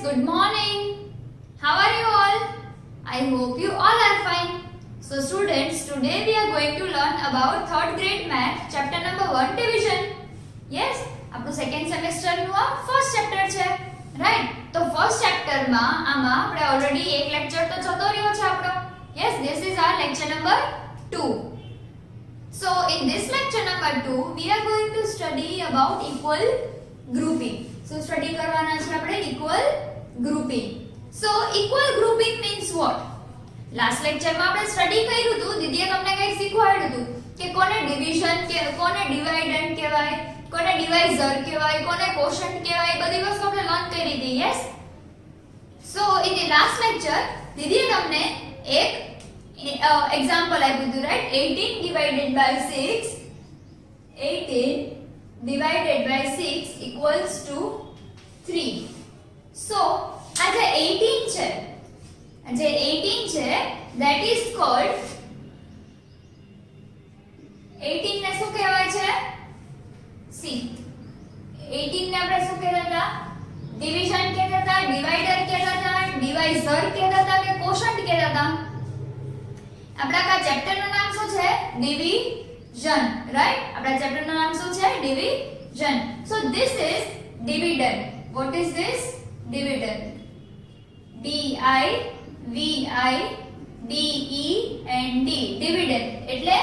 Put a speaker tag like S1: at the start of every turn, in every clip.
S1: good morning. How are you all? I hope you all are fine. So students, today we are going to learn about 3rd grade math chapter number 1 division. Yes, આપણું second semester નું આ first chapter છે. Right? તો first chapter માં આમાં આપણે already એક lecture તો જતો રહ્યો છે આપણો. Yes, this is our lecture number 2. So in this lecture number 2 we are going to study about equal grouping. So study કરવાના છે આપણે equal grouping. So equal grouping means what? Last લેક્ચરમાં આપણે સ્ટડી કર્યું હતું, દીદીએ તમને કંઈક શીખવાડ્યું હતું કે કોને ડિવિઝન કે કોને ડિવાઇડન્ટ કહેવાય, કોને ડિવાઇઝર કહેવાય, કોને કોશન્ટ કહેવાય, બધી વસ્તુ આપણે લર્ન કરી હતી. Yes. So in the last lecture દીદીએ તમને એક એક્ઝામ્પલ આપ્યું હતું, right? 18 divided by 6 equals to 3. So આ જે 18 છે, જે 18 છે that is called 18 ને શું કહેવાય છે? સી 18 ને આપણે શું કહેતા હતા? ડિવિઝન કહેતા હતા, ડિવાઇડર કહેતા હતા, ડિવાઇઝર કહેતા હતા કે કોશન્ટ કહેતા હતા? આપણા કા ચેપ્ટર નું નામ શું છે? Division, right? આપણા ચેપ્ટર નું નામ શું છે? Division. So this is dividend. What is this? Dividend. DIVIDEND, dividend એટલે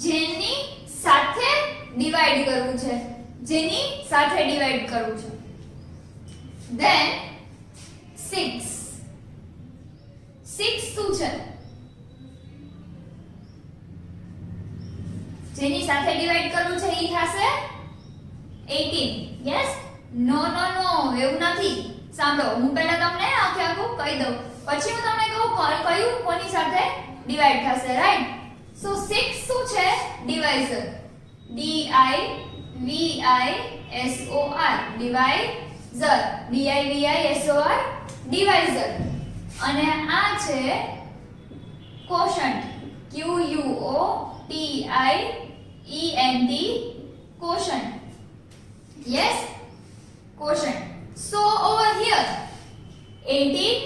S1: જેની સાથે ડિવાઇડ કરવું છે, જેની સાથે ડિવાઇડ કરવું છે. ધેન 6 શું છે? જેની સાથે ડિવાઇડ કરવું છે ઈ થશે 18. યસ? નો નો નો, એવું નથી. સાંભળો, હું પહેલા તમને આખું કહી દઉં, પછી હું તમને કહું કયું કોની સાથે ડિવાઇડ થશે, રાઈટ? સો 6 શું છે? ડિવાઇઝર. DIVISOR, ડિવાઇઝર. DIVISOR, ડિવાઇઝર. અને આ છે quotient. QUOTIENT, quotient. Yes? Quotient. So over here 18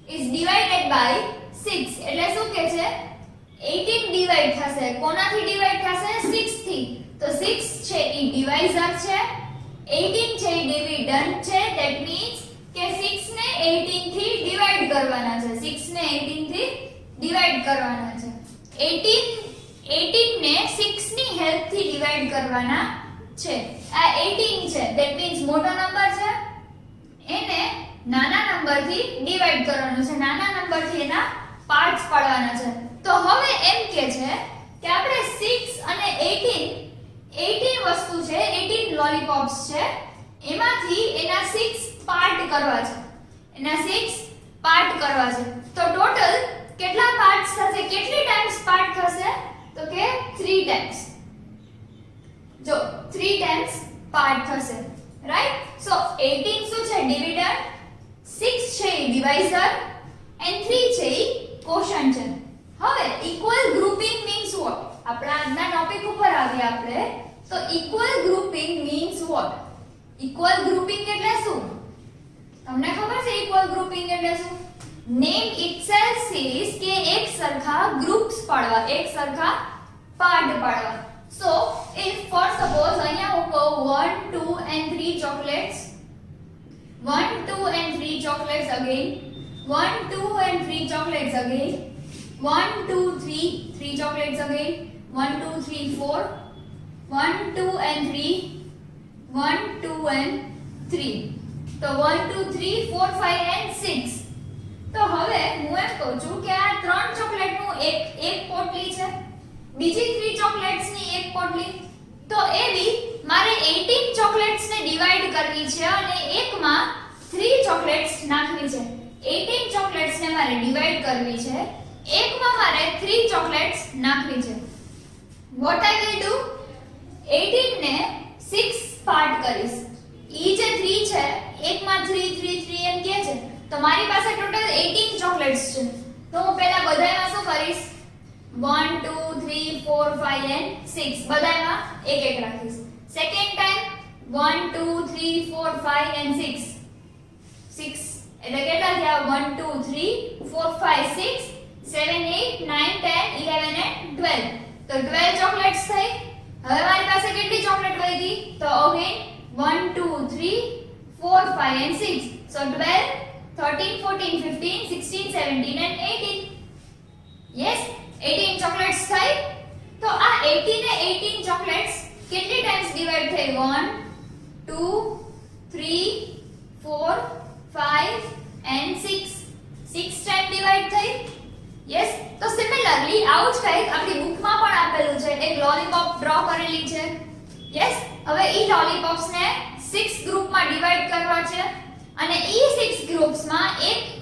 S1: is divided by 6 એટલે શું કહે છે? 18 ડિવાઇડ થશે. કોનાથી ડિવાઇડ થશે? 6 થી. તો 6 છે ઈ ડિવાઇઝર છે, 18 છે ઈ ડિવિડન્ડ છે. ધેટ મીન્સ કે 6 ને 18 થી ડિવાઇડ કરવાના છે. 6 ને 18 થી ડિવાઇડ કરવાના છે. 18 ને 6 ની હેલ્પ થી ડિવાઇડ કરવાના છે. આ 18 છે, ધેટ મીન્સ મોટો નંબર છે, એને નાના નંબરથી ડિવાઇડ કરવાનો છે, નાના નંબરથી એના પાર્ટ્સ પાડવાના છે. તો હવે એમ કે છે કે આપણે 6 અને 18 વસ્તુ છે, 18 લોલીપોપ્સ છે, એમાંથી એના 6 પાર્ટ કરવા છે. એના 6 પાર્ટ કરવા છે. તો ટોટલ કેટલા પાર્ટ્સ થશે? કેટલી ટાઈમ્સ પાર્ટ થશે? તો કે 3 ટાઈમ્સ. જો 3 ટાઈમ્સ પાર્ટ થશે, રાઈટ? સો 18 શું છે? ડિવિડન્ડ, 6 છે ઈ ડિવાઇઝર એન્ડ 3 છે ઈ કોશન્ટ છે. હવે ઇક્વલ ગ્રુપિંગ મીન્સ વોટ? આપણા આજના ટોપિક ઉપર આવીએ આપણે. તો equal grouping means what? Equal grouping એટલે શું? તમને ખબર છે ઇક્વલ ગ્રુપિંગ એટલે શું? નેમ ઇટસેલ્ફ સેઝ કે એક સરખા ગ્રુપ્સ પાડવા, એક સરખા પાર્ટ પાડવા. So, if for suppose અહીંયા હું કહું 1, 2 and 3 chocolates, 1, 2 and 3 chocolates again, 1, 2 and 3 chocolates again, 1, 2, 3 chocolates again, 1, 2, 3, 4, 1, 2 and 3, 1, 2 and 3. તો 1, 2, 3, 4, 5 and 6. તો હવે હું એમ કહું છું કે આ 3 ચોકલેટનું એક પોટલી છે, બીજી 3 ચોકલેટ્સ ની એક પોટલી. તો એવી મારે 18 ચોકલેટ્સ ને ડિવાઇડ કરવી છે અને એકમાં 3 ચોકલેટ્સ નાખવી છે. 18 ચોકલેટ્સ ને મારે ડિવાઇડ કરવી છે, એકમાં મારે 3 ચોકલેટ્સ નાખવી છે. What I will do? 18 ને 6 પાર્ટ કરીશ. ઈ જે 3 છે, એકમાં 3 3 3 એમ કહે છે, તો મારી પાસે ટોટલ 18 ચોકલેટ્સ છે. તો હું પહેલા બધામાં શું કરીશ? 1 2 3 4 5 and 6 બધામાં એક એક રાખીશ. Second time 1 2 3 4 5 and 6. 6 એટલે કેટલા થયા 1 2 3 4 5 6 7 8 9 10 11 and 12 તો 12 ચોકલેટ્સ થઈ હવે મારી પાસે કેટલી ચોકલેટ વધી તો again 1 2 3 4 5 and 6 so 12 13 14 15 16 17 and 18 yes 18 chocolates થઈ તો આ 18 ને 18 ચોકલેટ્સ કેટલી ટાઈમ્સ ડિવાઇડ થઈ 1 2 3 4 5 and 6 6 ટાઈમ ડિવાઇડ થઈ યસ તો સિમિલરલી આવું જ કંઈક આપણી બુકમાં પણ આપેલું છે એક લોલીપોપ ડ્રો કરેલી છે યસ હવે ઈ લોલીપોપ્સ ને 6 ગ્રુપમાં ડિવાઇડ કરવા છે અને ઈ 6 ગ્રુપ્સમાં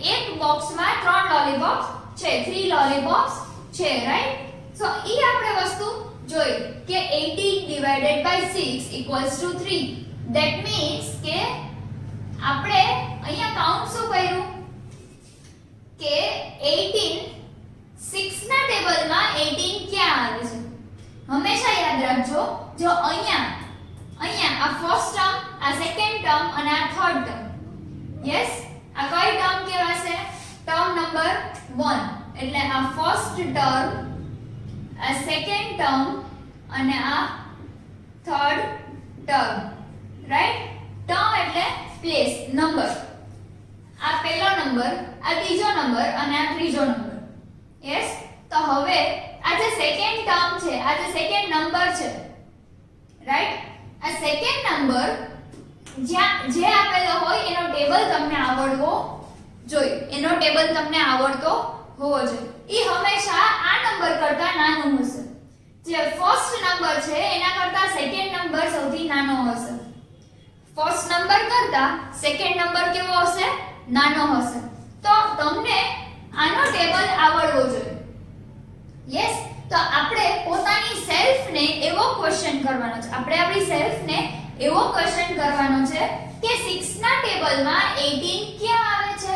S1: એક બોક્સમાં 3 લોલીપોપ્સ છે 3 લોલીપોપ્સ છે રાઈટ સો ઈ આપણે વસ્તુ જોઈ કે 18 ડિવાઇડેડ બાય 6 3 ધેટ મીન્સ કે આપણે અહીંયા કાઉન્ટ શું કર્યું કે 18 6 ના ટેબલમાં 18 ક્યાં આવે છે હંમેશા યાદ રાખજો જો અહીંયા આ ફર્સ્ટ ટર્મ આ સેકન્ડ ટર્મ અને આ થર્ડ ટર્મ યસ આ કઈ ટર્મ કહેવાશે ટર્મ નંબર 1 એટલે આ ફર્સ્ટ ટર્મ આ સેકન્ડ ટર્મ અને આ થર્ડ ટર્મ રાઈટ ટર્મ એટલે પ્લેસ નંબર આ પહેલો નંબર આ બીજો નંબર અને આ ત્રીજો નંબર યસ તો હવે આ જે સેકન્ડ ટર્મ છે આ જે સેકન્ડ નંબર છે રાઈટ આ સેકન્ડ નંબર જે આપેલો હોય એનો ટેબલ તમને આવડવો જોઈએ એનો ટેબલ તમને આવડતો હોવો જોઈએ ઈ હંમેશા આ નંબર કરતા નાનું હશે જે ફર્સ્ટ નંબર છે એના કરતા સેકન્ડ નંબર સૌથી નાનો હશે ફર્સ્ટ નંબર કરતા સેકન્ડ નંબર કેવો હશે નાનો હશે તો તમને આનો ટેબલ આવડવો જોઈએ યસ તો આપણે પોતાની સેલ્ફ ને એવો ક્વેશ્ચન કરવાનો છે આપણે આપણી સેલ્ફ ને એવો ક્વેશ્ચન કરવાનો છે કે 6 ના ટેબલમાં 18 ક્યાં આવે છે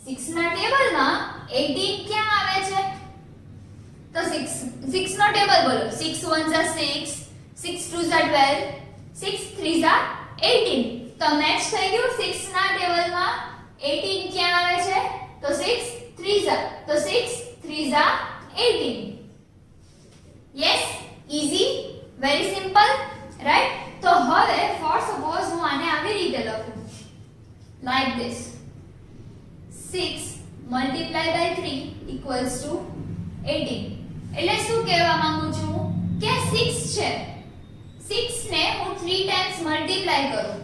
S1: 6 ના ટેબલમાં 18 ક્યાં આવે છે તો 6 નો ટેબલ બોલો 6 1 જા 6 6 2 જા 12 6 3 જા 18 તો મેચ થઈ ગયું 6 ના ટેબલમાં 18 ક્યાં આવે છે તો 6 3 જા તો 6 3 જા 18 yes easy very simple right તો હવે for suppose હું આને આવી રીતે લખું like this 6 multiply by 3 equals to 18 એટલે શું કહેવા માંગુ છું કે 6 છે 6 ને હું 3 ટાઈમ્સ મલ્ટીપ્લાય કરું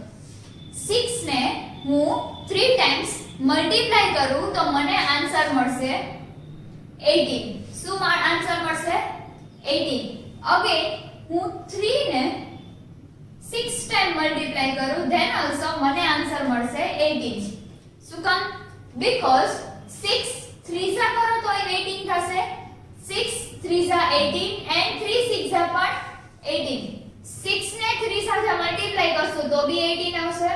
S1: 6 ને હું 3 ટાઈમ્સ મલ્ટીપ્લાય કરું તો મને આન્સર મળશે 18 શું આન્સર મળશે 18 અગેન હું 3 ને 6 ટાઈમ મલ્ટીપ્લાય કરું ધેન ઓલસો મને આન્સર મળશે 18 શું કામ બીકોઝ 6 3 જા કરો તો 18 થશે 6 3 જા 18 and 3 6 જા પણ 18 6 ને 3 સાથે મલ્ટીપ્લાય કરશો તો બી 18 આવશે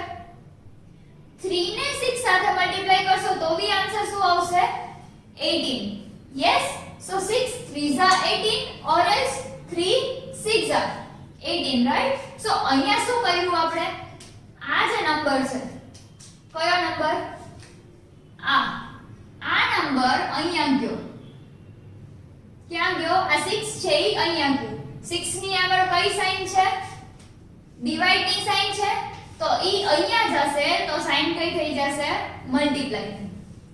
S1: 3 ને 6 સાથે મલ્ટીપ્લાય કરશો તો બી આન્સર શું આવશે 18 yes so 6 3 જા 18 or else 3 6 જા 18 right so અહીંયા શું કર્યું આપણે આ જે નંબર છે કયો નંબર આ નંબર અહીંયા ગયો ક્યાં ગયો આ 6 છે ઈ અહીંયા ગયો 6 ની આગળ કઈ સાઈન છે ડિવાઇડ ની સાઈન છે તો ઈ અહીંયા જશે તો સાઈન કઈ થઈ જશે મલ્ટીપ્લાય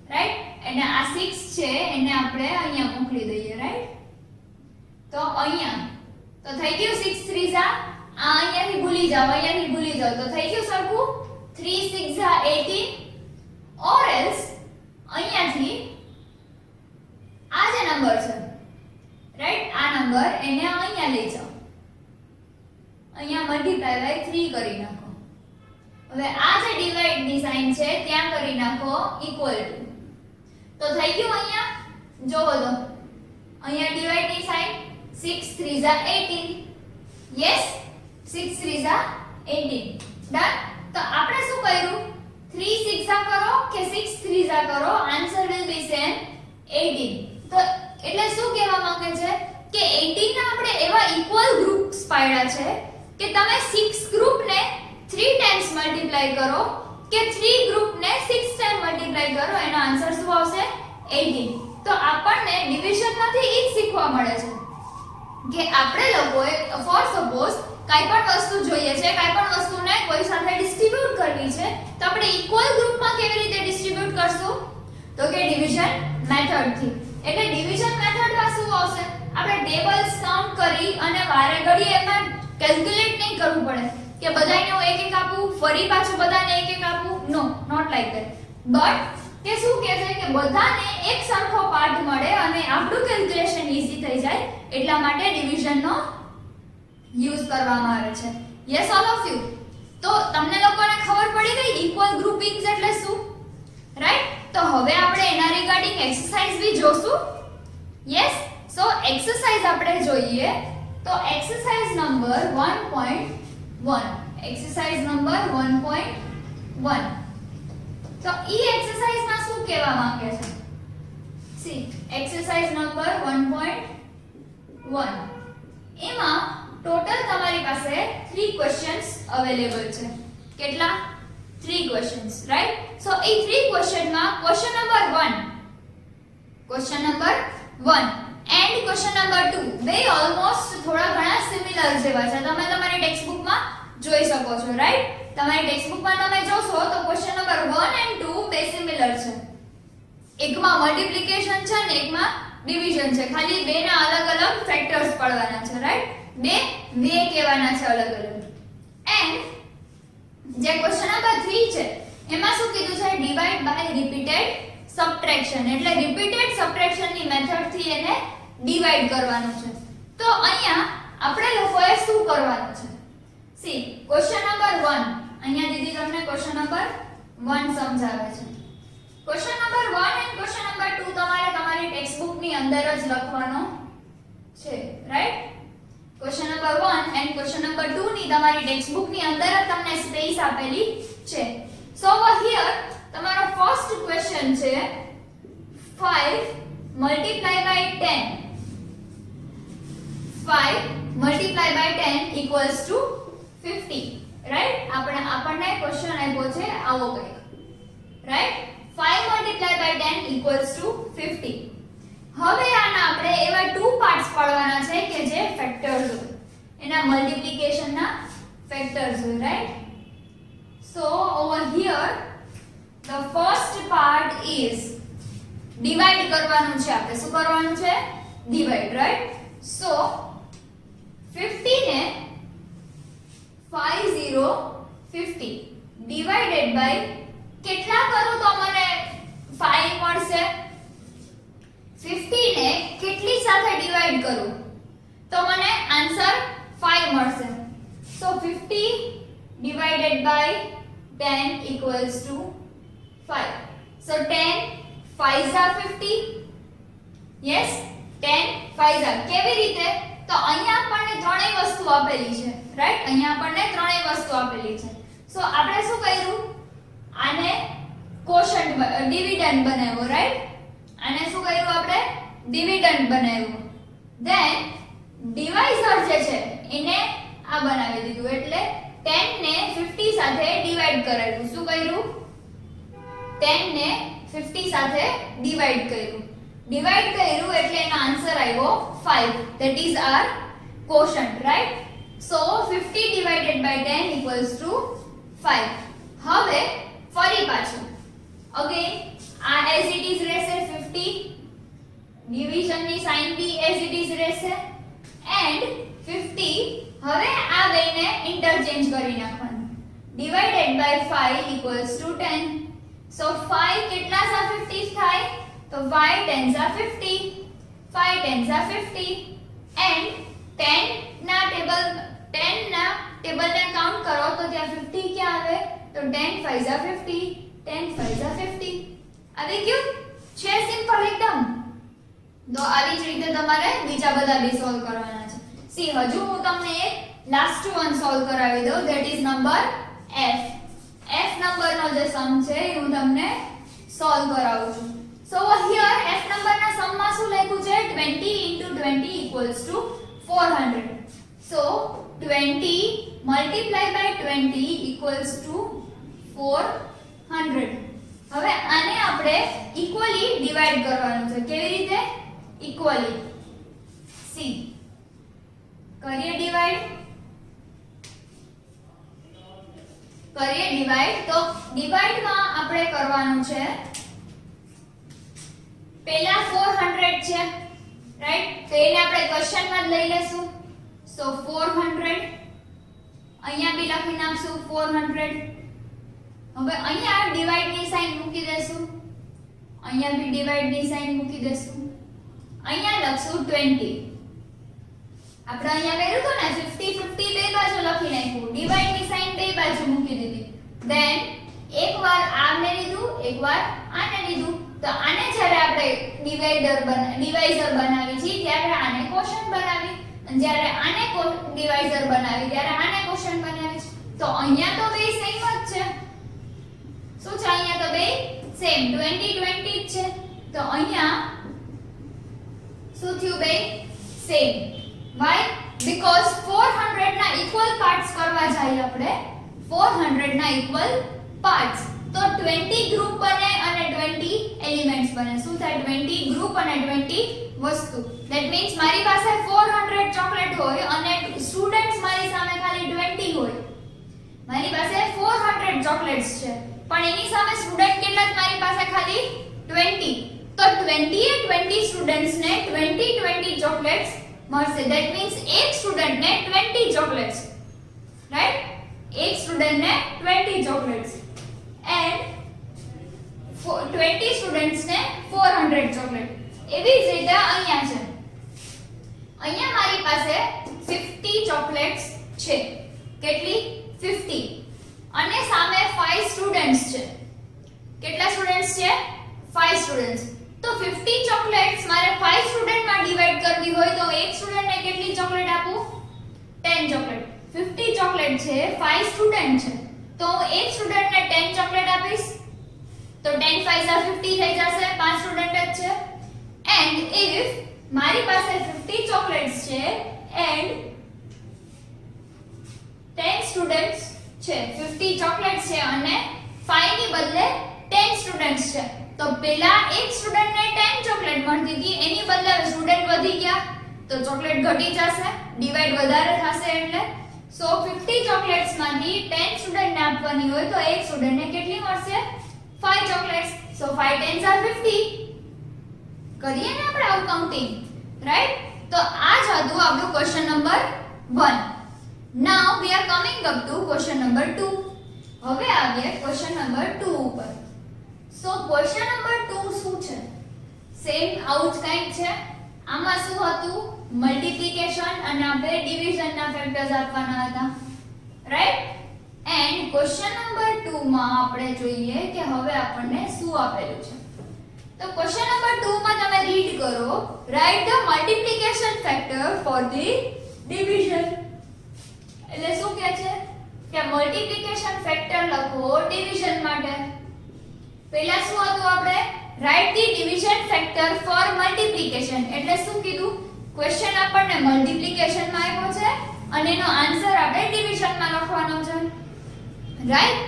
S1: રાઈટ અને આ 6 છે એને આપણે અહીંયા મોકલી દઈએ રાઈટ તો અહીંયા તો થઈ ગયું 6 3 જા આ અહીંયાથી ભૂલી જાવ તો થઈ ગયું સરખું 3 6 જા 18 or else અહીંયાથી આ જે નંબર છે રાઈટ આ નંબર એને અહીંયા લઈ જાઓ અહીંયા મલ્ટીપ્લાય બાય 3 કરી નાખો હવે આ જે ડિવાઇડ ની સાઈન છે ત્યાં કરી નાખો ઇક્વલ ટુ તો થઈ ગયું અહીંયા જોવો તો અહીંયા ડિવાઇડ ની સાઈન 6 3 જા 18 yes 6 3 જા 18 ડન તો આપણે શું કર્યું 3 6 જા કરો કે 6 3 જા કરો આન્સર વિલ બી સેમ 18 તો એટલે શું કહેવા માંગે છે કે 18 ના આપણે એવા ઇક્વલ ગ્રુપ્સ પાડ્યા છે કે તમે 6 ગ્રુપ ને 3 ટાઈમ્સ મલ્ટીપ્લાય કરો કે 3 ગ્રુપ આવશે 18. તો આપણને ડિવિઝન માંથી ઈ જ શીખવા મળે છે કે આપણે લોકોએ ફોર સપોઝ કાઈ પણ વસ્તુ જોઈએ છે, કાઈ પણ વસ્તુને કોઈ સાથે ડિસ્ટ્રીબ્યુટ કરવી છે, તો આપણે ઇક્વલ ગ્રુપમાં કેવી રીતે ડિસ્ટ્રીબ્યુટ કરશું? તો કે ડિવિઝન મેથડ થી. એટલે ડિવિઝન મેથડમાં શું આવશે? આપણે ટેબલ્સ કાઉન્ટ કરી અને વારે ઘડીએ એમાં કેલ્ક્યુલેટ નહીં કરવું પડે કે બધાને હું એક એક આપું, ફરી પાછું બધાને એક એક આપું. નો, નોટ લાઈક ધેટ. બટ કે શું કહે છે કે બધાને એક સરખો પાર્ટ મળે અને આપણું કેલ્ક્યુલેશન ઈઝી થઈ જાય, એટલા માટે ડિવિઝનનો યુઝ કરવામાં આવે છે. Yes all of you. તો તમને લોકોને ખબર પડી ગઈ ઇક્વલ ગ્રુપિંગ્સ એટલે શું, રાઈટ? તો હવે આપણે એના રિગાર્ડિંગ એક્સરસાઇઝ બી જોશું. યસ, સો એક્સરસાઇઝ આપણે જોઈએ તો એક્સરસાઇઝ નંબર 1.1. Exercise number 1.1. તો ઈ એક્સરસાઇઝમાં શું કહેવા માંગે છે? C exercise number 1.1. એમાં ટોટલ તમારી પાસે 3 ક્વેશ્ચન્સ અવેલેબલ છે. કેટલા? 3 ક્વેશ્ચન્સ, રાઈટ? સો એ 3 ક્વેશ્ચનમાં question number 1 and question number 2 બે ઓલમોસ્ટ થોડા ઘણા સિમિલર જેવા છે. તમે તમારી ટેક્સ્ટબુકમાં જોઈ શકો છો, રાઈટ? તમારી ટેક્સ્ટબુકમાં તમે જોશો તો ક્વેશ્ચન નંબર 1 એન્ડ 2 બે સિમિલર છે. એકમાં મલ્ટીપ્લિકેશન છે અને એકમાં ડિવિઝન છે. ખાલી બેના અલગ અલગ ફેક્ટર્સ પડવાના છે, રાઈટ? બે વે કહેવાના છે અલગ અલગ. એન્ડ જે ક્વેશ્ચન નંબર 3 છે એમાં શું કીધું છે? Divide by repeated subtraction. એટલે રિપીટેડ સબટ્રેક્શન ની મેથડ થી એને ડિવાઇડ કરવાનું છે. તો અહીંયા આપણે લોકોએ શું કરવાનું છે? સી ક્વેશ્ચન નંબર 1, અહીંયા દીદી તમને ક્વેશ્ચન નંબર 1 સમજાવે છે. Question number 1 and question number 2 તમારે તમારી ટેક્સ્ટબુક ની અંદર જ લખવાનો છે, right? Question number 1 and question number 2 ની તમારી ટેક્સ્ટબુક ની અંદર જ તમને સ્પેસ આપેલી છે. સો ઓવર હિયર તમારો ફર્સ્ટ ક્વેશ્ચન છે 5 multiply by 10. 5 multiply by 10 equals to 50, right? આપણને ક્વેશ્ચન આપ્યો છે આવો કંઈક, right? 5 multiply by 10 equals to 50. હવે આના આપણે એવા 2 પાર્ટ્સ પાડવાના છે કે જે ફેક્ટર્સ હોય, એના મલ્ટીપ્લિકેશનના ફેક્ટર્સ હોય, right? So over here the first part is divide કરવાનું છે. આપણે શું કરવાનું છે? divide, right? so 50 ને 50 divided by કેટલા કરું તો મને 5 મળશે? 50 ને કેટલી સાથે ડિવાઇડ કરું તો મને આન્સર 5 મળશે. so 50 divided by 10 equals to 5. so 10 5s are 50. yes, 10 5s are. કેવી રીતે? તો અહીંયા આપણને ત્રણેય વસ્તુ આપેલી છે, રાઈટ? અહીંયા આપણને ત્રણેય વસ્તુ આપેલી છે. સો આપણે શું કર્યું? આને કોશન્ટ ડિવિડન્ડ બનાવ્યો, રાઈટ? આને શું કર્યું આપણે? ડિવિડન્ડ બનાવ્યું. ધેન ડિવાઇઝર જે છે એને આ બનાવી દીધું. એટલે 10 ને 50 સાથે ડિવાઇડ કરાવ્યું. શું કર્યું? 10 ને 50 સાથે ડિવાઇડ કર્યું. ડિવાઇડ કર્યું એટલે એનો આન્સર આવ્યો 5. That is our quotient, right? So 50 divided by 10 equals to 5. હવે ફરી પાછું અગેન આ as it is રહેશે 50, ડિવિઝન ની sign be as it is રહેશે એન્ડ 50. હવે આ બેને ઇન્ટરચેન્જ કરી નાખવાનું. divided by 5 equals to 10. so 5 કેટલા સા 50 થાય? તો 5 10s are 50, 5 10s are 50 and 10 ના ટેબલને કાઉન્ટ કરો તો ત્યાં 50 ક્યાં આવે? તો 10 5s are 50, 10 5s are 50. આવી ગયું છે? સિમ્પલ એકદમ. તો આવી જ રીતે તમારે બીજા બધા બી સોલ્વ કરવાના છે. સી હજુ હું તમને એક લાસ્ટ વન સોલ્વ કરાવી દઉં. That is number f. f નંબરનો જે સમ છે એ હું તમને સોલ્વ કરાવું છું. So here f નંબરના સમમાં શું લખ્યું છે? 20 into 20 equals to 400. So 20 multiplied by 20 equals to 400. હવે આને આપણે ઇક્વલી ડિવાઈડ કરવાનું છે. કેવી રીતે? ઇક્વલી. સી કરીએ ડિવાઈડ. તો ડિવાઈડ માં આપણે કરવાનું છે પહેલા 400 છે, રાઈટ? તો એને આપણે ક્વેશ્ચન માં જ લઈ લેશું. સો 400 અહીંયા બી લખી નાખશું 400. હવે અહીંયા ડિવાઈડ ની સાઈન મૂકી દેશું, અહીંયા બી ડિવાઈડ ની સાઈન મૂકી દેશું, અહીંયા લખશું 20. આપણે અહીંયા કર્યું તો ને 50 50 બે બાજુ લખી નાખ્યું, ડિવાઈડ ની સાઈન બે બાજુ મૂકી દીધી. ધેન એકવાર આને લીધું, એકવાર આને લીધું. તો આને જ્યારે આપણે ડિવાઈઝર બનાવી છે ત્યારે આને ક્વોશન્ટ બનાવી, અને જ્યારે આને ડિવાઈઝર બનાવી ત્યારે આને ક્વોશન્ટ બનાવી છે. તો અહીંયા તો બે સેમ જ છે. શું છે? અહીંયા તો બે સેમ 20 20 જ છે. તો અહીંયા શું થયું? બે સેમ. Why? Because 400 ના ઇક્વલ પાર્ટ્સ કરવા જાય આપણે, 400 ના ઇક્વલ પાર્ટ્સ. તો 20 ગ્રુપ બને અને 20 એલિમેન્ટ્સ બને. શું થાય? 20 ગ્રુપ અને 20 વસ્તુ. ધેટ મીન્સ મારી પાસે 400 ચોકલેટ હોય અને સ્ટુડન્ટ્સ મારી સામે ખાલી 20 હોય. મારી પાસે 400 ચોકલેટ્સ છે પણ એની સામે સ્ટુડન્ટ કેટલા જ મારી પાસે ખાલી 20. તો 20 એ 20 સ્ટુડન્ટ્સ ને 20 20 ચોકલેટ્સ મળશે. ધેટ મીન્સ એક સ્ટુડન્ટ ને 20 ચોકલેટ્સ, રાઈટ? એક સ્ટુડન્ટ ને 20 ચોકલેટ્સ એન્ડ 20 સ્ટુડન્ટ્સ ને 400 ચોકલેટ. એવી જ રીતે અહીંયા છે. અહીંયા મારી પાસે 50 ચોકલેટ્સ છે. કેટલી? 50. અને સામે 5 સ્ટુડન્ટ્સ છે. કેટલા સ્ટુડન્ટ્સ છે? 5 સ્ટુડન્ટ્સ. તો 50 ચોકલેટ્સ મારે 5 સ્ટુડન્ટ માં ડિવાઈડ કરવી હોય તો એક સ્ટુડન્ટ ને કેટલી ચોકલેટ આપું? 10 ચોકલેટ. 50 ચોકલેટ છે, 5 સ્ટુડન્ટ છે, તો હું એક સ્ટુડન્ટ ને 10 ચોકલેટ આપીશ. તો 10 5 50 થઈ જશે, 5 સ્ટુડન્ટ જ છે. એન્ડ ઇફ મારી પાસે 50 ચોકલેટ્સ છે એન્ડ 10 સ્ટુડન્ટ્સ છે, 50 ચોકલેટ્સ છે અને 5 ની બદલે 10 સ્ટુડન્ટ્સ છે, તો પેલા એક સ્ટુડન્ટ ને 10 ચોકલેટ મળતી હતી, એની બદલે સ્ટુડન્ટ વધી ગયા તો ચોકલેટ ઘટી જશે, ડિવાઈડ વધારે થશે. એટલે સો 50 ચોકલેટ્સ માંથી 10 સ્ટુડન્ટ ને આપવાની હોય તો એક સ્ટુડન્ટ ને કેટલી મળશે? 5 ચોકલેટ્સ. So 5 10s are 50. કરીએ ને આપણે આવું કાઉન્ટિંગ, રાઈટ? તો આ જ હતું આપણું question number 1. Now we are coming up to question number 2. હવે આવીએ ક્વેશ્ચન નંબર 2 ઉપર. સો ક્વેશ્ચન નંબર 2 શું છે? સેમ આવું જ કંઈક છે. આમાં શું હતું? મલ્ટીપ્લિકેશન અને આપણે ડિવિઝન ના ફેક્ટર્સ આપવાના હતા, રાઈટ? એન્ડ ક્વેશ્ચન નંબર 2 માં આપણે જોઈએ કે હવે આપણને શું આપેલું છે. તો ક્વેશ્ચન નંબર 2 માં તમે રીડ કરો, write the multiplication factor for the division. એટલે શું કહે છે કે મલ્ટીપ્લિકેશન ફેક્ટર લખો ડિવિઝન માટે. પહેલા શું હતું? આપણે write the division factor for multiplication. એટલે શું કીધું? ક્વેશ્ચન આપણને મલ્ટીપ્લિકેશન માં આપ્યો છે અને એનો આન્સર આપણે ડિવિઝન માં લખવાનો છે, રાઈટ?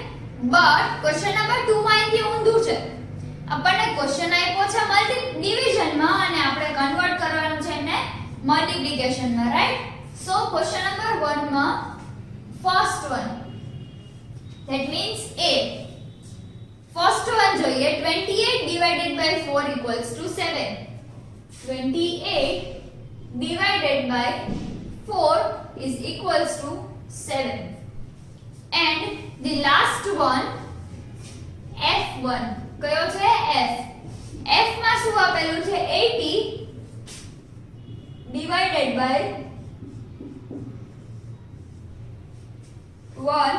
S1: બટ ક્વેશ્ચન નંબર 2 માં અહીંથી ઊંધું છે. આપણને ક્વેશ્ચન આપ્યો છે ડિવિઝન માં અને આપણે કન્વર્ટ કરવાનું છે એને મલ્ટીપ્લિકેશન માં, રાઈટ? સો ક્વેશ્ચન નંબર 1 માં first one, that means A. First one જોઈએ. 28 divided by 4 equals to 7. 28 divided by 4 is equals to 7. And the last one, F1. કયો છે? F. F માં શું આપેલું છે? 80 divided by 1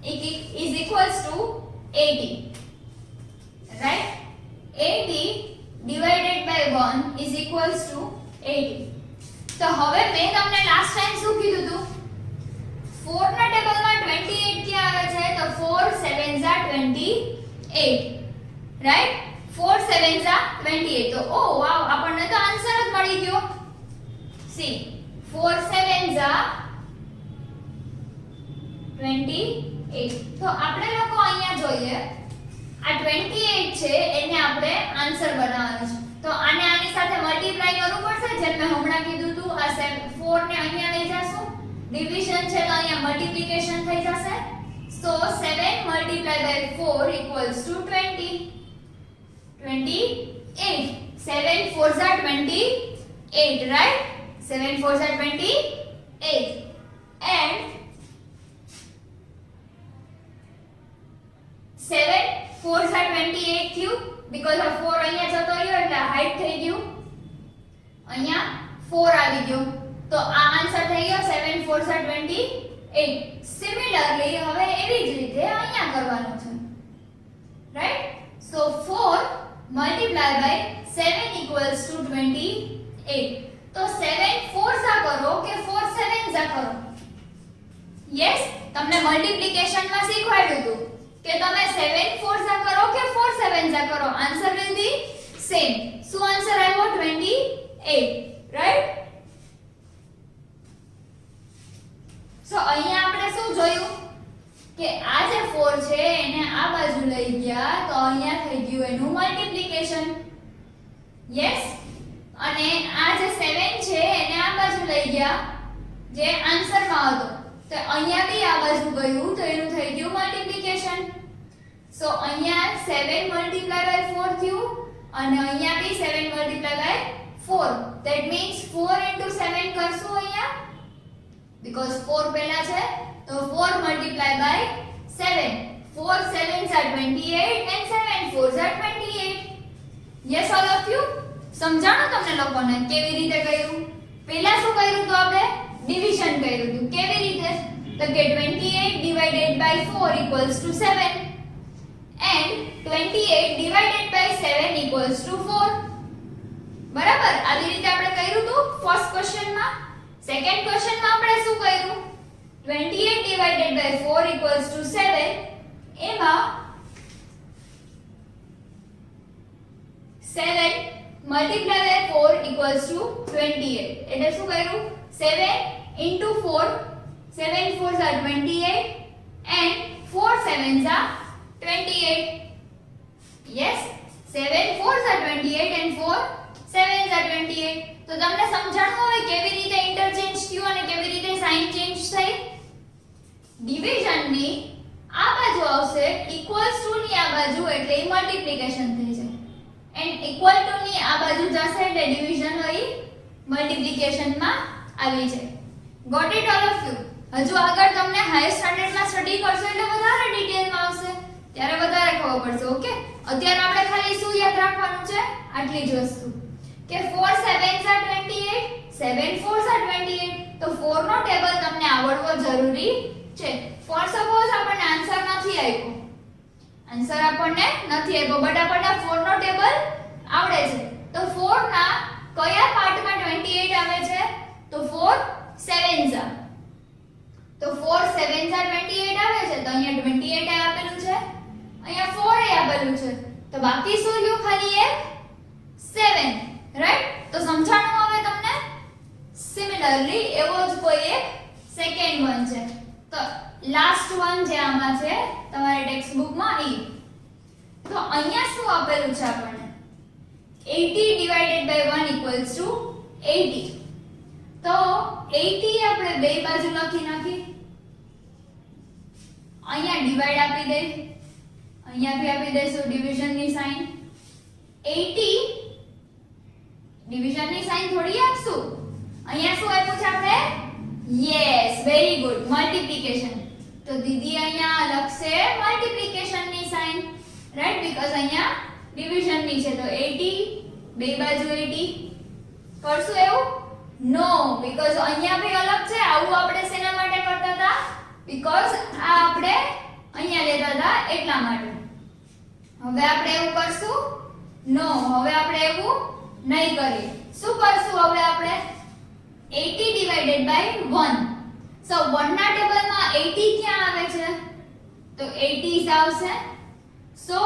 S1: is equals to 80. Right? 80 divided by 1 is equals to 80. તો હવે મેં તમને લાસ્ટ ટાઈમ શું કીધું હતું? 4 ના ટેબલમાં 28 ક્યાં આવે છે? તો 4 7s are 28, right? 4 7s are 28. તો ઓ વાવ, આપણને તો આન્સર જ મળી ગયો. C 4 7s are 28. તો આપણે લોકો અહીંયા જોઈએ આ 28 છે એને આપણે આન્સર બનાવવાનો છે. તો આને આની સાથે મલ્ટીપ્લાય કરવું પડશે, જેમ મેં હમણાં કીધું હતું. આ 4 ને અહીંયા લઈ જાશું, ડિવિઝન છે તો અહીંયા મલ્ટીપ્લિકેશન થઈ જશે. So 7 multiplied by 4 equals to 20. 28. 7 4s are 28, right? 7 4s are 28. And 7 4s are 28 થયું, because of 4 અહીંયા જતો રહ્યો એટલે હાઈટ થઈ ગયું, અહીંયા 4 આવી ગયો. તો આ આન્સર થઈ ગયો 7 4s are 28. સિમિલરલી હવે એવી જ રીતે અહીંયા કરવાનું છે, right? So 4 multiply by 7 equals to 28. તો 7 4s આ કરો કે 4 7s આ કરો? યસ, તમને મલ્ટીપ્લિકેશનમાં શીખવાડ્યું હતું કે તમે 7 4s આ કરો કે 4 7s આ કરો, આન્સર વિલ બી સેમ. શું આન્સર આવ્યો? 28, રાઈટ? સો અહીંયા આપણે શું જોયું કે આ જે 4 છે એને આ બાજુ લઈ ગયા તો અહીંયા થઈ ગયું એનું મલ્ટીપ્લિકેશન. યસ, અને આ જે 7 છે એને આ બાજુ લઈ ગયા જે આન્સરમાં હતો, તો અહીંયા બી આ બાજુ ગયું તો એનું થઈ ગયું મલ્ટીપ્લિકેશન. સો અહીંયા 7 મલ્ટીપ્લાય બાય 4 થયું અને અહીંયા બી 7 મલ્ટીપ્લાય બાય 4. ધેટ મીન્સ 4 * 7 કરશું અહીંયા, because 4 પહેલા છે તો 4 multiplied by 7. 4 7s are 28 and 7 4s are 28. Yes all of you? સમજાણો તમને લોકોને કેવી રીતે કર્યું? પહેલા શું કર્યું તો આપણે ડિવિઝન કર્યું હતું. કેવી રીતે? તો કે 28 divided by 4 equals to 7 and 28 divided by 7 equals to 4. બરાબર? આવી રીતે આપણે કર્યું હતું ફર્સ્ટ ક્વેશ્ચનમાં. સેકન્ડ ક્વેશ્ચનમાં આપણે શું કર્યું? 28 divided by 4 equals to 7. એમાં 7 multiplied by 4 equals to 28. એટલે શું કર્યું? 7 into 4, 7 4s are 28 and 4 7s are 28. Yes, 7 4s are 28 and 4 7s are 28. તો તમને સમજાણું હવે કેવી રીતે ઇન્ટરચેન્જ થયું અને કેવી રીતે સાઇન ચેન્જ થઈ? ડિવિઝનની આ બાજુ આવશે, ઇક્વલ્સ ટુ ની આ બાજુ એટલે મલ્ટીપ્લિકેશન થઈ જાય, એન્ડ ઇક્વલ ટુ ની આ બાજુ જશે એટલે ડિવિઝન હોય મલ્ટીપ્લિકેશનમાં આવી જાય. Got it all of you? હજુ આગળ તમને હાયર સ્ટાન્ડર્ડમાં સ્ટડી કરશો એટલે વધારે ડિટેલમાં આવશે, ત્યારે વધારે ખબર પડશે. ઓકે, અત્યારે આપણે ખાલી શું યાદ રાખવાનું છે? આટલી જ વસ્તુ કે 4 7s are 28, 7 4s are 28. તો 4 નો ટેબલ તમને આવડવો જરૂરી છે. ફોર સપોઝ આપણને આન્સર નથી આપ્યો, બટ આપણને 4 નો ટેબલ આવડે છે, તો 4 ના કયા પાર્ટમાં 28 આવે છે? તો 4 7s are. તો 4 7s are 28 આવે છે, તો અહીંયા 28 આપેલું છે, અહીંયા 4 આપેલું છે, તો બાકી શું રહ્યું? ખાલી એક 7, રાઈટ? તો સમજાણું હવે તમને? સિમિલરલી એવો જ કોઈ એક સેકન્ડ વન છે. તો લાસ્ટ વન જે આમાં છે તમારી ટેક્સ્ટ બુકમાં ઈ. તો અહીંયા શું આપેલું છે આપણને? 80 divided by 1 equals to 80. તો 80 આપણે બે બાજુ લખી નાખી, અહીંયા ડિવાઇડ આપી દે, અહીંયા ભી આપી દઈશું ડિવિઝનની સાઈન. 80 ડિવિઝનની સાઈન થોડી આપશું, અહીંયા શું આપ્યું છે આપણે? Yes, very good, multiplication. તો દીદી અહીંયા લખશે મલ્ટીપ્લિકેશનની સાઈન, રાઈટ? બીકોઝ અહીંયા ડિવિઝનની છે, તો 80 બે બાજુ 80 કરશું એવું? નો, બીકોઝ અહીંયા ભી અલગ છે. આવું આપણે શેના માટે કરતા હતા? બીકોઝ આ આપણે અહીંયા લેતા હતા એટલા માટે. હવે આપણે એવું કરશું? નો, હવે આપણે એવું નહીં કરીએ. શું કરશું હવે આપણે? 80 divided by 1. So 1 ના ટેબલમાં 80 ક્યાં આવે છે? તો 80s આવશે. So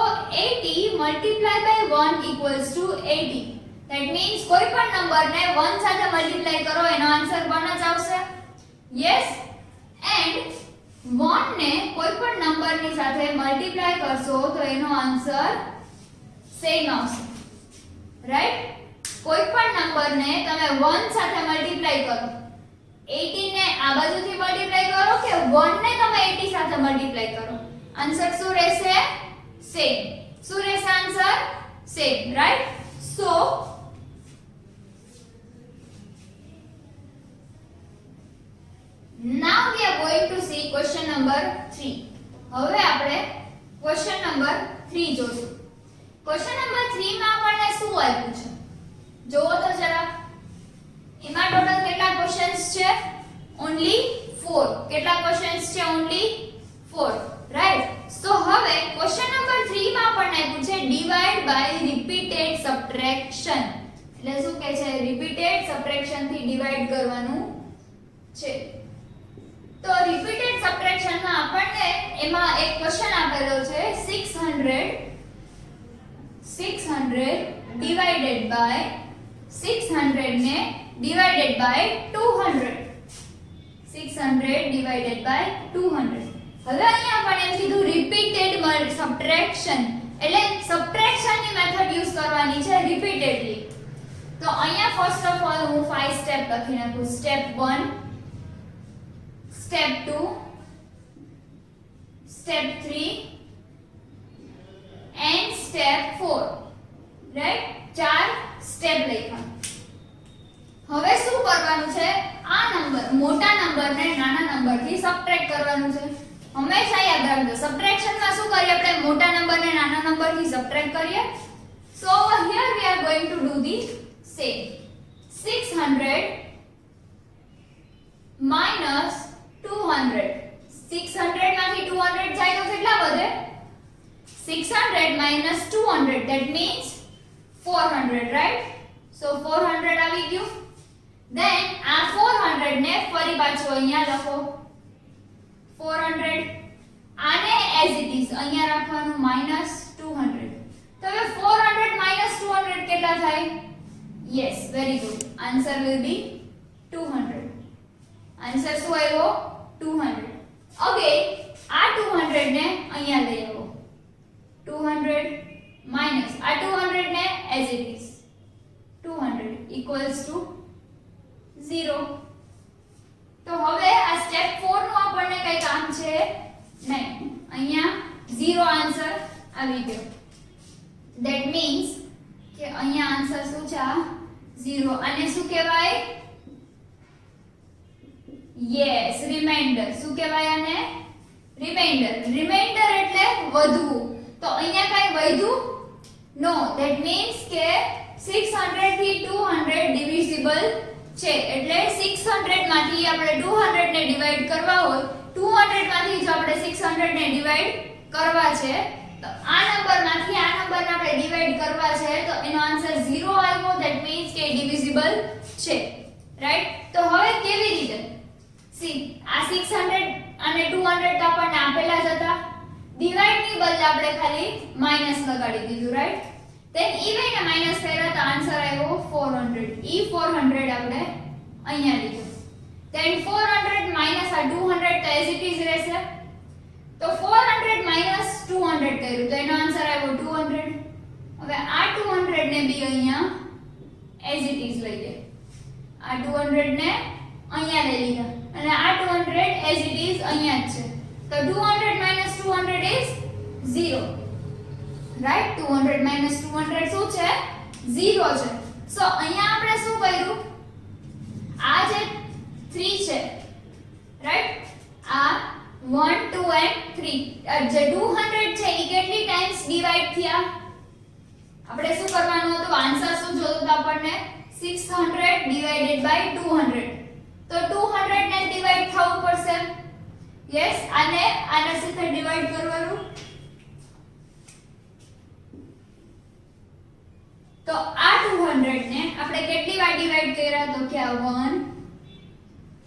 S1: 80 multiplied by 1 equals to 80. That means કોઈ પણ નંબરને 1 સાથે મલ્ટીપ્લાય કરો એનો આન્સર 1 જ આવશે. Yes, and 1 ને કોઈ પણ નંબરની સાથે મલ્ટીપ્લાય કરશો તો એનો આન્સર સેમ આવશે. રાઈટ? કોઈ પણ નંબરને તમે 1 સાથે મલ્ટીપ્લાય કરો, 18 ને આ બાજુથી મલ્ટીપ્લાય કરો કે 1 ને તમે 80 સાથે મલ્ટીપ્લાય કરો, આન્સર શું રહેશે? સેમ. શું રહેશે answer? Same, right? So now we are going to see question number 3. હવે આપણે question number 3 જોશું. question number 3 માં આપણને શું આપ્યું છે જોવો તો જરા. એમાં ટોટલ કેટલા ક્વેશ્ચન્સ છે? only 4. કેટલા ક્વેશ્ચન્સ છે? only 4, right? સો હવે question number 3 માં આપણને આપ્યું છે divide by repeated subtraction. એટલે શું કહે છે? repeated subtraction થી ડિવાઈડ કરવાનું છે. તો રિપીટેડ સબટ્રેક્શન માં આપણને એમાં એક ક્વેશ્ચન આપેલો છે 600 ડિવાઇડેડ બાય 600 ને ડિવાઇડેડ બાય 200. 600 divided by 200. હવે અહીંયા આપણે એમ કીધું રિપીટેડ સબટ્રેક્શન એટલે સબટ્રેક્શન ની મેથડ યુઝ કરવાની છે રિપીટેડલી. તો અહીંયા ફર્સ્ટ ઓફ ઓલ હું 5 સ્ટેપ લખી નાખું. Step 1, step 2, step 3 and step 4, right? 4 step લખ્યા. હવે શું કરવાનું છે? આ નંબર મોટા નંબરને નાના નંબરથી સબટ્રેક્ટ કરવાનું છે. હંમેશા યાદ રાખજો સબટ્રેક્શનમાં શું કરીએ આપણે? મોટા નંબરને નાના નંબરથી સબટ્રેક્ટ કરીએ. So here we are going to do the same. 600 minus 200. 600 માંથી 200 જાય તો કેટલા વધે? 600 minus 200 that means 400, right? So 400 આવી ગયું. Then આ 400 ને ફરી પાછું અહીંયા લખો 400. આને as it is અહીંયા રાખવાનું minus 200. તો હવે 400 minus 200 કેટલા થાય? Yes, very good. Answer will be 200. Answer શું આવ્યો? 200. અગેન આ 200 ને અહીંયા લઈ આવો. 200 માઈનસ આ 200 ને as it is 200 equals to 0. તો હવે આ સ્ટેપ 4 નું આપણને કઈ કામ છે નહીં. અહીંયા 0 આન્સર આવી ગયો. ધેટ મીન્સ કે અહીંયા આન્સર શું છે? 0. આને શું કહેવાય? Yes, remainder. શું કહેવાય આને? રિમાઇન્ડર. રિમાઇન્ડર એટલે વધવું. તો અહીંયા કઈ વધ્યું? નો. ધેટ મીન્સ કે 600 થી 200 ડિવિઝિબલ છે. એટલે 600 માંથી આપણે 200 ને ડિવાઈડ કરવા હોય, 200 માંથી જો આપણે 600 ને ડિવાઈડ કરવા છે તો આ નંબરમાંથી આ નંબરને આપણે ડિવાઈડ કરવા છે તો એનો આન્સર 0 આવ્યો. ધેટ મીન્સ કે ડિવિઝિબલ છે, રાઈટ? તો હવે કેવી રીતે? સી આ 600 અને 200 તો આપણને આપેલા જ હતા. ડિવાઈડ ની બદલે આપણે ખાલી માઈનસ લગાડી દીધું, રાઈટ? ધેન ઈ ને માઈનસ કર્યા તો આન્સર આવ્યો 400. ઈ 400 આપણે અહીંયા લીધું. ધેન 400 માઈનસ આ 200 તો એઝ ઇટ ઇઝ રહેશે. તો 400 માઈનસ 200 કર્યું તો એનો આન્સર આવ્યો 200. હવે આ 200 ને બી અહીંયા એઝ ઇટ ઇઝ લઈએ. આ 200 ને અહીંયા લઈ લીધા અને આ 200 એઝ ઇટ ઇઝ અહીંયા જ છે. તો 200 minus 200 is 0, right? 200 minus 200 શું છે? 0 છે. સો અહીંયા આપણે શું કર્યું? આ જે 3 છે, રાઈટ? આ 1 2 and 3 જે 200 છે એ કેટલી ટાઈમ્સ ડિવાઈડ થયા? આપણે શું કરવાનું હતું? આન્સર શું જોતું હતું આપણને? 600 divided by 200. તો 200 ને ડિવાઈડ થવું પડશે. યસ, આને આના સાથે ડિવાઈડ કરવાનું. તો આ 200 ને આપણે કેટલી વાર ડિવાઈડ કર્યા? તો કે આ 1,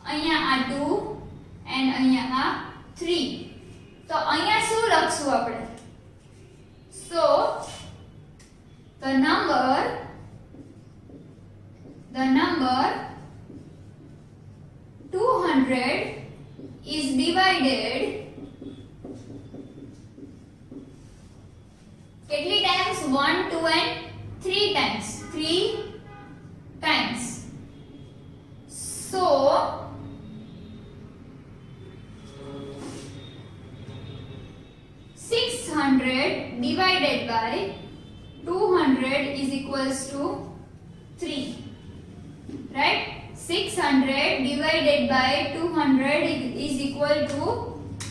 S1: અહીંયા આ 2 એન્ડ અહીંયા આ 3. તો અહીંયા શું લખશું આપણે? સો the number 200 is divided કેટલી times? 1 2 and 3 times. 3 is equals to 3, right? 600 divided by 200 is equal to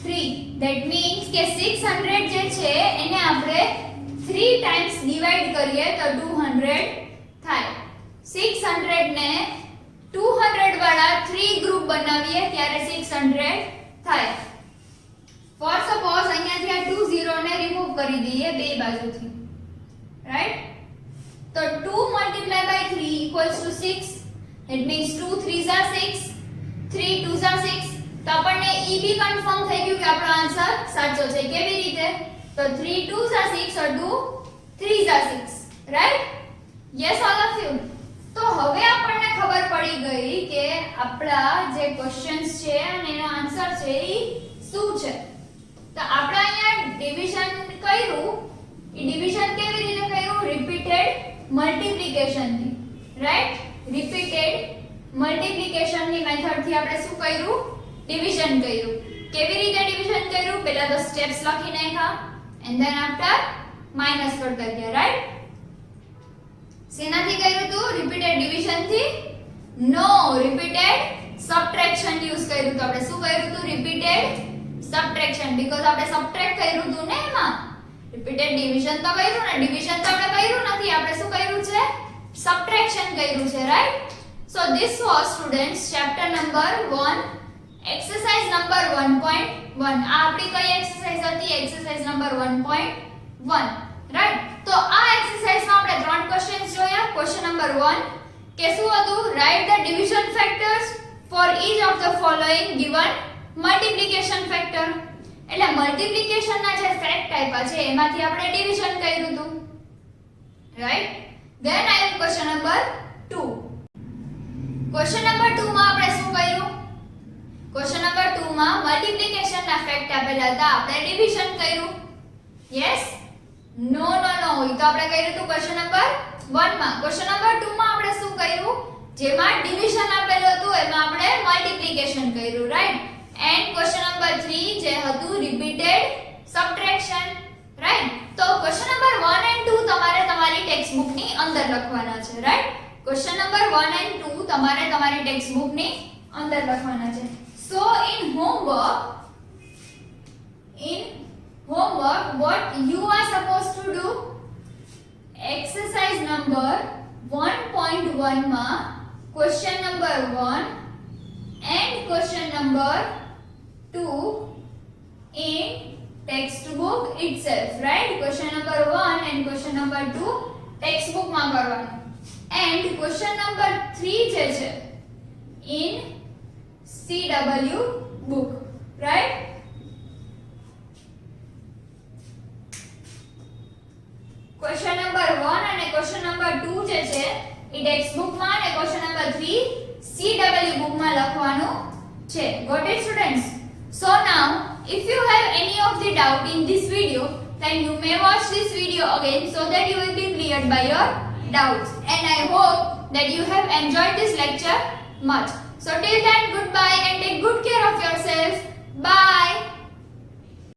S1: 3. That means કે 600 જે છે એને આપણે 3 times divide કરીએ તો 200 થાય. 600 ને 200 વાળા 3 ગ્રુપ બનાવીએ ત્યારે 600 થાય. ફોર સપોઝ અહીંયાથી આ 20 ને રિમૂવ કરી દઈએ બે બાજુથી, રાઈટ? તો 2 multiplied by 3 equals to 6. It means 2 3s are 6, 3 2s are 6. તો આપણને ઈ બી કન્ફર્મ થઈ ગયું કે આપણો આન્સર સાચો છે. કેવી રીતે? તો 3 2s are 6 or 2 3s are 6, right? Yes all of you. તો હવે આપણને ખબર પડી ગઈ કે આપણા જે ક્વેશ્ચન્સ છે અને એનો આન્સર છે ઈ શું છે. તો આપણે અહીંયા ડિવિઝન કર્યું. ઈ ડિવિઝન કેવી રીતે કર્યું? રિપીટેડ મલ્ટીપ્લિકેશન થી, રાઈટ? રિપીટેડ મલ્ટીપ્લિકેશન ની મેથડ થી આપણે શું કર્યું? ડિવિઝન કર્યું. કેવી રીતે ડિવિઝન કર્યું? પહેલા તો સ્ટેપ્સ લખી નાખ્યા એન્ડ ધેન આફ્ટર માઈનસ કરતા ગયા, રાઈટ? શેનાથી કર્યું તું? રિપીટેડ ડિવિઝન થી? નો, રિપીટેડ સબટ્રેક્શન યુઝ કર્યું. તો આપણે શું કર્યું તું? રિપીટેડ સબટ્રેક્શન, બીકોઝ આપણે સબટ્રેક્ટ કર્યું તું ને એમાં. રિપીટેડ ડિવિઝન તો કર્યું ને, ડિવિઝન તો આપણે કર્યું નથી, આપણે શું કર્યું છે? સબટ્રેક્શન કર્યું છે, right? So this was students chapter number 1, exercise number 1.1. આ આપણી કઈ એક્સરસાઇઝ હતી? Exercise number 1.1, right? તો આ એક્સરસાઇઝમાં આપણે ત્રણ ક્વેશ્ચન્સ જોયા. ક્વેશ્ચન નંબર 1 કે શું હતું? Write the division factors for each of the following given multiplication factor. એટલે મલ્ટીપ્લિકેશનના જે ફેક્ટ આપ્યા છે એમાંથી આપણે ડિવિઝન કર્યું હતું, રાઈટ? ધેન આવ્યું ક્વેશ્ચન નંબર 2. ક્વેશ્ચન નંબર 2 માં આપણે શું કર્યું? ક્વેશ્ચન નંબર 2 માં મલ્ટીપ્લિકેશનના ફેક્ટ આપેલા હતા, આપણે ડિવિઝન કર્યું. યસ? નો નો નો, ઈ તો આપણે કર્યું હતું ક્વેશ્ચન નંબર 1 માં. ક્વેશ્ચન નંબર 2 માં આપણે શું કર્યું? જેમાં ડિવિઝન આપેલું હતું એમાં આપણે મલ્ટીપ્લિકેશન કર્યું, રાઈટ? એન્ડ ક્વેશ્ચન નંબર 3 જે હતું રિપીટેડ સબટ્રેક્શન, રાઈટ? તો ક્વેશ્ચન નંબર 1 એન્ડ 2 તમારે તમારી ટેક્સ્ટ બુક ની અંદર લખવાના છે, રાઈટ? ક્વેશ્ચન નંબર 1 એન્ડ 2 તમારે તમારી ટેક્સ્ટ બુક ની અંદર લખવાના છે. સો in homework what you are supposed to do? Exercise number 1.1 માં question number 1 and question number 2 in textbook itself, right? Question number 1 and question number 2 textbook માં કરવાનું. And question number 3 જે છે in CW book, right? Question number 1 અને question number 2 જે છે એ text book માં અને ક્વેશ્ચન નંબર 3 CW બુક માં લખવાનું છે. Got it students? So now if you have any of the doubt in this video, then you may watch this video again so that you will be cleared by your doubts. And I hope that you have enjoyed this lecture much. So till then, goodbye and take good care of yourself.